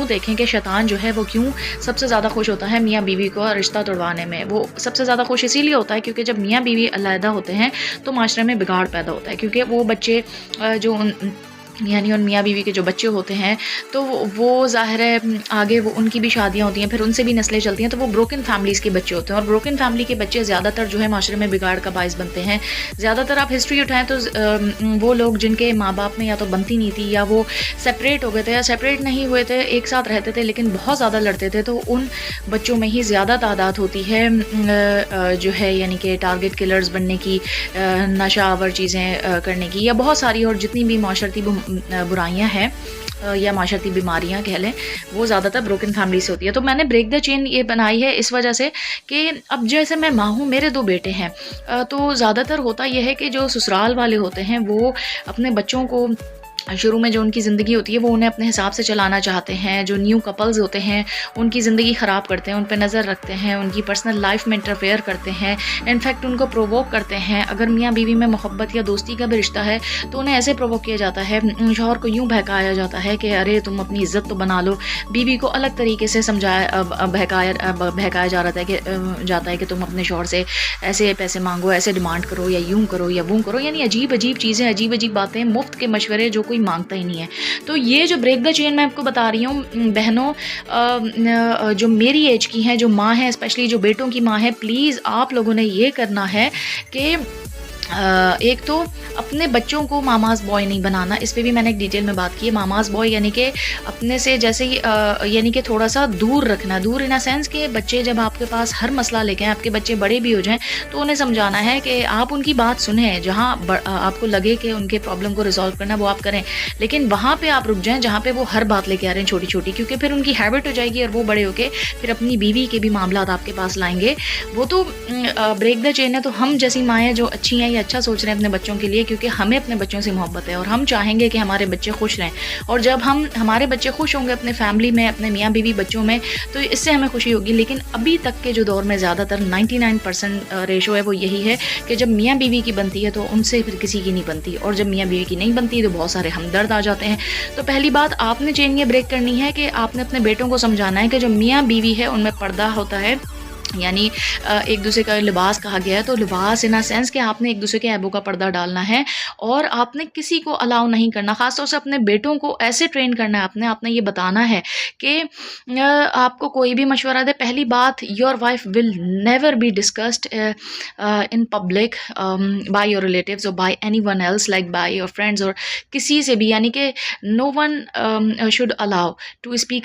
देखें कि शैतान जो है वो क्यों सबसे ज़्यादा खुश होता है मियाँ बीवी को रिश्ता तोड़वाने में। वो सबसे ज़्यादा खुश इसीलिए होता है क्योंकि जब मियाँ बीवी अलहदा होते हैं तो माशरे में बिगाड़ पैदा होता है, क्योंकि वो बच्चे जो यानी उन मियाँ बीवी के जो बच्चे होते हैं तो वो ज़ाहिर है आगे वो उनकी भी शादियाँ होती हैं, फिर उनसे भी नस्लें चलती हैं, तो वो ब्रोकन फैमिलीज़ के बच्चे होते हैं और ब्रोकन फैमिली के बच्चे ज़्यादातर जो है माशरे में बिगाड़ का बायस बनते हैं। ज़्यादातर आप हिस्ट्री उठाएं तो वो लोग जिनके माँ बाप में या तो बनती नहीं थी या वो सेपरेट हो गए थे या सेपरेट नहीं हुए थे, एक साथ रहते थे लेकिन बहुत ज़्यादा लड़ते थे, तो उन बच्चों में ही ज़्यादा तादाद होती है जो है यानी कि टारगेट किलर्स बनने की, नशा आवर चीज़ें करने की, या बहुत सारी और जितनी भी माशरती बुराइयां हैं या माशरती बीमारियां कह लें, वो ज़्यादातर ब्रोकन फैमिली से होती है। तो मैंने ब्रेक द चेन ये बनाई है इस वजह से कि अब जैसे मैं माँ हूँ, मेरे 2 बेटे हैं, तो ज़्यादातर होता यह है कि जो ससुराल वाले होते हैं वो अपने बच्चों को शुरू में जो उनकी ज़िंदगी होती है वो उन्हें अपने हिसाब से चलाना चाहते हैं। जो न्यू कपल्स होते हैं उनकी ज़िंदगी ख़राब करते हैं, उन पे नज़र रखते हैं, उनकी पर्सनल लाइफ में इंटरफेयर करते हैं, इनफैक्ट उनको प्रोवोक करते हैं। अगर मियाँ बीवी में मोहब्बत या दोस्ती का भी रिश्ता है तो उन्हें ऐसे प्रोवोक किया जाता है, शौहर को यूँ बहकाया जाता है कि अरे तुम अपनी इज़्ज़त तो बना लो। बीवी को अलग तरीके से बहकाया जाता है कि तुम अपने शौहर से ऐसे पैसे मांगो, ऐसे डिमांड करो, या यूँ करो या वो करो, यानी अजीब अजीब चीज़ें, अजीब अजीब बातें, मुफ्त के मशवरे जो कोई मांगता ही नहीं है। तो ये जो ब्रेक द चेन मैं आपको बता रही हूँ बहनों, जो मेरी एज की हैं, जो माँ है, स्पेशली जो बेटों की माँ है, प्लीज़ आप लोगों ने ये करना है कि एक तो अपने बच्चों को मामाज बॉय नहीं बनाना। इस पे भी मैंने एक डिटेल में बात की है। मामाज बॉय यानी कि अपने से जैसे ही यानी कि थोड़ा सा दूर रखना, दूर इन अ सेंस कि बच्चे जब आपके पास हर मसला लेके आए, आपके बच्चे बड़े भी हो जाएं तो उन्हें समझाना है कि आप उनकी बात सुने, जहाँ आपको लगे कि उनके प्रॉब्लम को रिजॉल्व करना वो आप करें, लेकिन वहाँ पर आप रुक जाएँ जहाँ पर वो हर बात लेके आ रहे हैं छोटी छोटी, क्योंकि फिर उनकी हैबिट हो जाएगी और वो बड़े होके फिर अपनी बीवी के भी मामला आपके पास लाएंगे। वो तो ब्रेक द चेन है। तो हम जैसी माएँ जो अच्छी हैं, अच्छा सोच रहे हैं अपने बच्चों के लिए, क्योंकि हमें अपने बच्चों से मोहब्बत है और हम चाहेंगे कि हमारे बच्चे खुश रहें, और जब हमारे बच्चे खुश होंगे अपने फैमिली में, अपने मियाँ बीवी बच्चों में, तो इससे हमें खुशी होगी। लेकिन अभी तक के जो दौर में ज़्यादातर 99% रेशो है वो यही है कि जब मियाँ बीवी की बनती है तो उनसे फिर किसी की नहीं बनती, और जब मियाँ बीवी की नहीं बनती तो बहुत सारे हमदर्द आ जाते हैं। तो पहली बात आपने चेन ये ब्रेक करनी है कि आपने अपने बेटों को समझाना है कि जो मियाँ बीवी है उनमें पर्दा होता है, यानी एक दूसरे का लिबास कहा गया है, तो लिबास इन अ सेंस कि आपने एक दूसरे के ऐबों का पर्दा डालना है और आपने किसी को अलाउ नहीं करना। ख़ासतौर से अपने बेटों को ऐसे ट्रेन करना है, आपने ये बताना है कि आपको कोई भी मशवरा दे, पहली बात, your wife will never be discussed in public by your relatives और by anyone else, like by your friends और किसी से भी, यानी कि no one should allow to speak